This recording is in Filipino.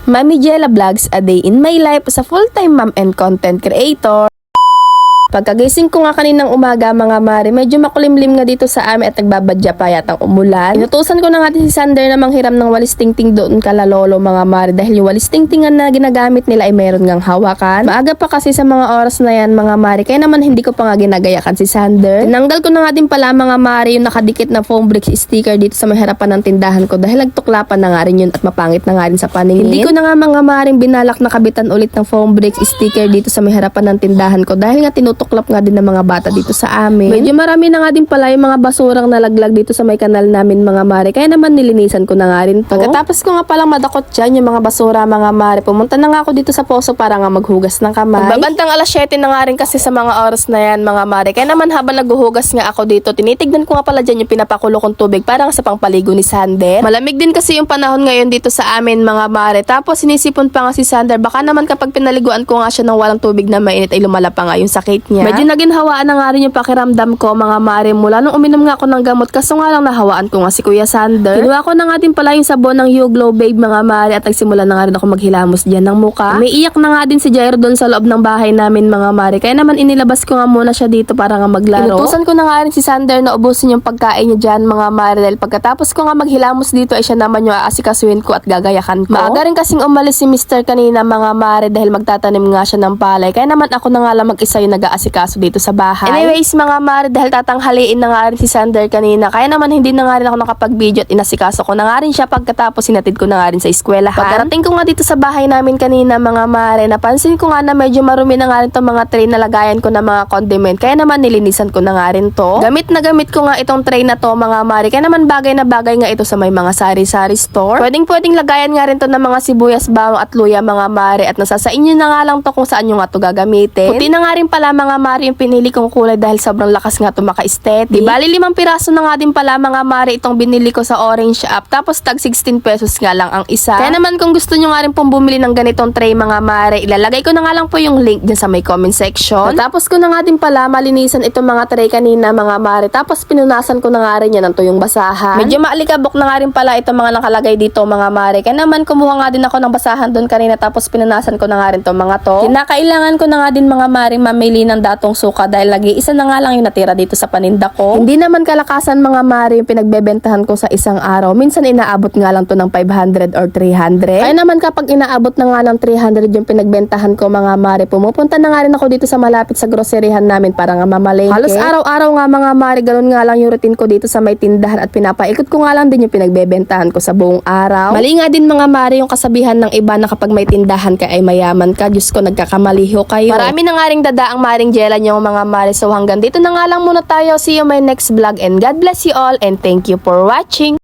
Mami Jella Vlogs, a day in my life as a full-time mom and content creator. Pagkagising ko nga kaninang umaga mga mare, medyo makulimlim nga dito sa amin at nagbabadya pa yatang umulan. Inutusan ko na nga si Sander na manghiram ng walis tingting doon kala lolo mga mare dahil yung walis tingtingan na ginagamit nila ay mayroon ngang hawakan. Maaga pa kasi sa mga oras na yan mga mare, kaya naman hindi ko pa nga ginagayakan si Sander. Tinanggal ko na nga din pala mga mare yung nakadikit na foam bricks sticker dito sa may harapan ng tindahan ko dahil nagtuklapan na nga rin yun at mapangit na nga rin sa paningin. Hindi ko na nga mga maring binalak na kabitan ulit ng foam bricks sticker dito sa may harapan ng tindahan ko dahil nga tinutuklap nga din ng mga bata dito sa amin. Medyo marami na nga din pala yung mga basurang nalaglag dito sa may kanal namin mga mare, kaya naman nilinisan ko na nga rin to. Pagkatapos ko nga palang madakot dyan yung mga basura mga mare, pumunta na nga ako dito sa poso para nga maghugas ng kamay. Pagbabantang alas 7 na nga rin kasi sa mga oras na yan mga mare, kaya naman habang naghuhugas nga ako dito, tinitignan ko nga pala dyan yung pinapakulo kong tubig para nga sa pangpaligo ni Sander. Malamig din kasi yung panahon ngayon dito sa amin mga mare, tapos sinisipon pa nga si Sander, baka naman kapag pinaliguan ko nga siya ng walang tubig na mainit ay lumala pa nga yung sakit niya. Medyo naginhawaan na nga rin yung pakiramdam ko mga mare mula nung uminom nga ako ng gamot, kaso nga lang nahawaan ko nga si Kuya Sander. Kinuha ko na nga din pala yung sabon ng You Glow Babe mga mare at nagsimula na nga rin ako maghilamos dyan ng muka. May iyak na nga din si Jairo doon sa loob ng bahay namin mga mare, kaya naman inilabas ko nga muna siya dito para nga maglaro. Inutusan ko na nga rin si Sander na ubusin yung pagkain niya dyan mga mare dahil pagkatapos ko nga maghilamos dito ay siya naman yung aasikasuhin ko at gagayakan ko. Maaga rin kasing umalis si Mr. kanina mga mare dahil magtatanim nga siya ng palay, kaya naman ako na nga lang mag-isa yung nag-aasikaso dito sa bahay. Anyways mga mare, dahil tatanghaliin na nga rin si Sander kanina, kaya naman hindi na nga rin ako nakapag-video at inasikaso ko na nga rin siya pagkatapos sinatid ko na nga rin sa eskwelahan. Pagkarating ko nga dito sa bahay namin kanina mga mare, napansin ko nga na medyo marumi na nga rin itong mga tray na lagayan ko ng mga condiment, kaya naman nilinisan ko na nga rin to. Gamit na gamit ko nga itong tray na to mga mare, kaya naman bagay na bagay nga ito sa may mga sari-sari store. Pwedeng lagayan nga rin to ng mga sibuyas, bawang at luya mga mare, at nasa sa inyo na nga lang to kung saan nyo nga to gagamitin. Puti na nga rin pala mga mare yung pinili kong kulay dahil sobrang lakas nga to maka-aesthetic. Di bali 5 piraso na nga din pala mga mare itong binili ko sa Orange App, tapos tag 16 pesos nga lang ang isa. Kaya naman kung gusto nyo nga rin pong bumili ng ganitong tray mga mare, ilalagay ko na nga lang po yung link dyan sa may comment section. Tapos ko na nga din pala malinisan itong mga tray kanina mga mare, tapos pinunasan ko na nga rin yan ng tuyong basahan. Medyo maalikabok na nga rin pala itong mga nakalagay dito mga mare, kaya naman kumuha nga din ako ng basahan doon kanina, tapos pinunasan ko na nga rin itong mga to. Kinakailangan ko na nga din mga mare mamili ng datong suka dahil lagi isa na nga lang yung natira dito sa paninda ko. Hindi naman kalakasan mga mare yung pinagbebentahan ko sa isang araw. Minsan inaabot nga lang to ng 500 or 300. Kaya naman kapag inaabot na nga ng 300 yung pinagbentahan ko mga mare, pumupunta na nga rin ako dito sa malapit sa groceryhan namin para nga mamalengke. Halos araw-araw nga mga mare, ganun nga lang yung routine ko dito sa may tindahan at pinapaikot ko nga lang din yung pinagbebentahan ko sa buong araw. Mali nga din mga mare yung kasabihan ng iba na kapag may tindahan ka ay mayaman ka. Diyos ko, nagkakamaliho kayo. Marami na nga ring dadaang maring jela nyo mga mare. So hanggang dito na nga lang muna tayo. See you my next vlog and God bless you all and thank you for watching.